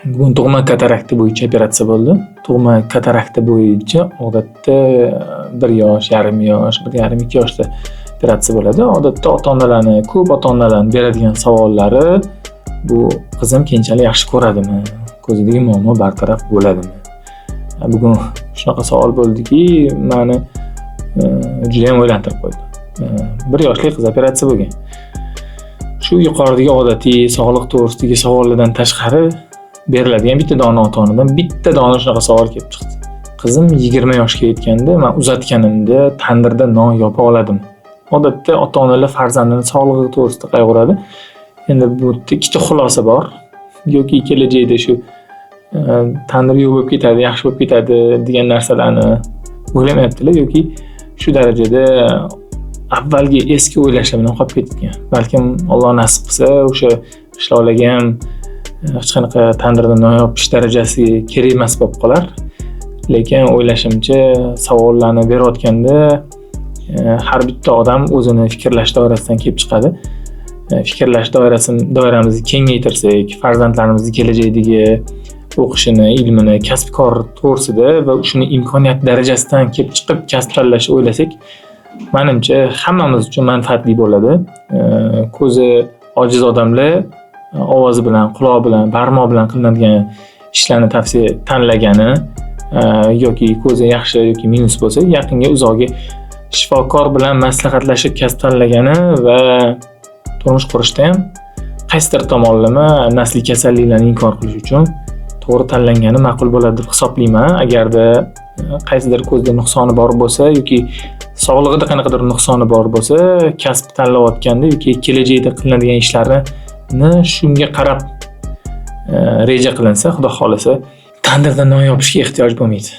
Bugun tug'ma katarakta bo'yicha operatsiya bo'ldi. Tug'ma katarakta bo'yicha odatda 1 yosh, yarim yosh, 1,5-2 yoshda operatsiya bo'ladi. Odatda ota-onalarni, ko'p ota-onalarning beradigan savollari bu qizim keyinchalik yaxshi ko'radimi? Ko'zidagi muammo bartaraf bo'ladimi? Bugun shunaqa savol bo'ldiki, meni juda ham o'ylantirib qo'ydi. 1 yoshli qiz operatsiya bo'lgan. Shu yuqoridagi odatiy sog'liq to'g'risidagi savollardan tashqari beriladigan bitta dona ota-onadan bitta dona shunaqa savol kelib chiqdi. Qizim 20 yoshga yetganda men uzatganimda tandirda non yopa oladimi? Odatda ota-onalar farzandining sog'lig'i to'g'risida qayg'uradi. Endi bu ikkita xulosa bor. Yoki kelajakda shu tandir yo'q bo'lib ketadi, yaxshi bo'lib ketadi degan narsalarni o'ylamayaptilar yoki shu darajada avvalgi eski o'ylashlar bilan qolib ketgan. Balkim Alloh nasib qilsa o'sha qishloqlarga ham hech qanaqa tandirda non yopish darajasiga kerak emas bo'lib qolar. Lekin o'ylashimcha savollarni berayotganda har bitta odam o'zini fikrlash doirasidan kelib chiqadi. Fikrlash doiramizni kengaytirsak, farzandlarimizni kelajakdagi o'qishini, ilmini, kasb-kor to'g'risida va shuni imkoniyat darajasidan kelib chiqib kasb tanlashni o'ylasak, menimcha hammamiz uchun manfaatli bo'ladi. Ko'zi ojiz odamlar ovozi bilan, quloq bilan, barmoq bilan qilinadigan ishlarni tanlagani yoki ko'zi yaxshi yoki minus bo'lsa, yaqinga uzoqga shifokor bilan maslahatlashib kasb tanlagani va turmush qurishda ham qaysidir tomonlama nasliy kasalliklarni inkor qilish uchun to'g'ri tanlangani ma'qul bo'ladi deb hisoblayman. Agarda qaysidir ko'zda nuqsoni bor bo'lsa yoki sog'lig'ida qanaqadir nuqsoni bor bo'lsa, kasb tanlayotganda yoki kelajakda qilinadigan ishlarni shunga qarab reja qilinsa, xudo xolasa, tandirda non yopishga ehtiyoj bo'lmaydi.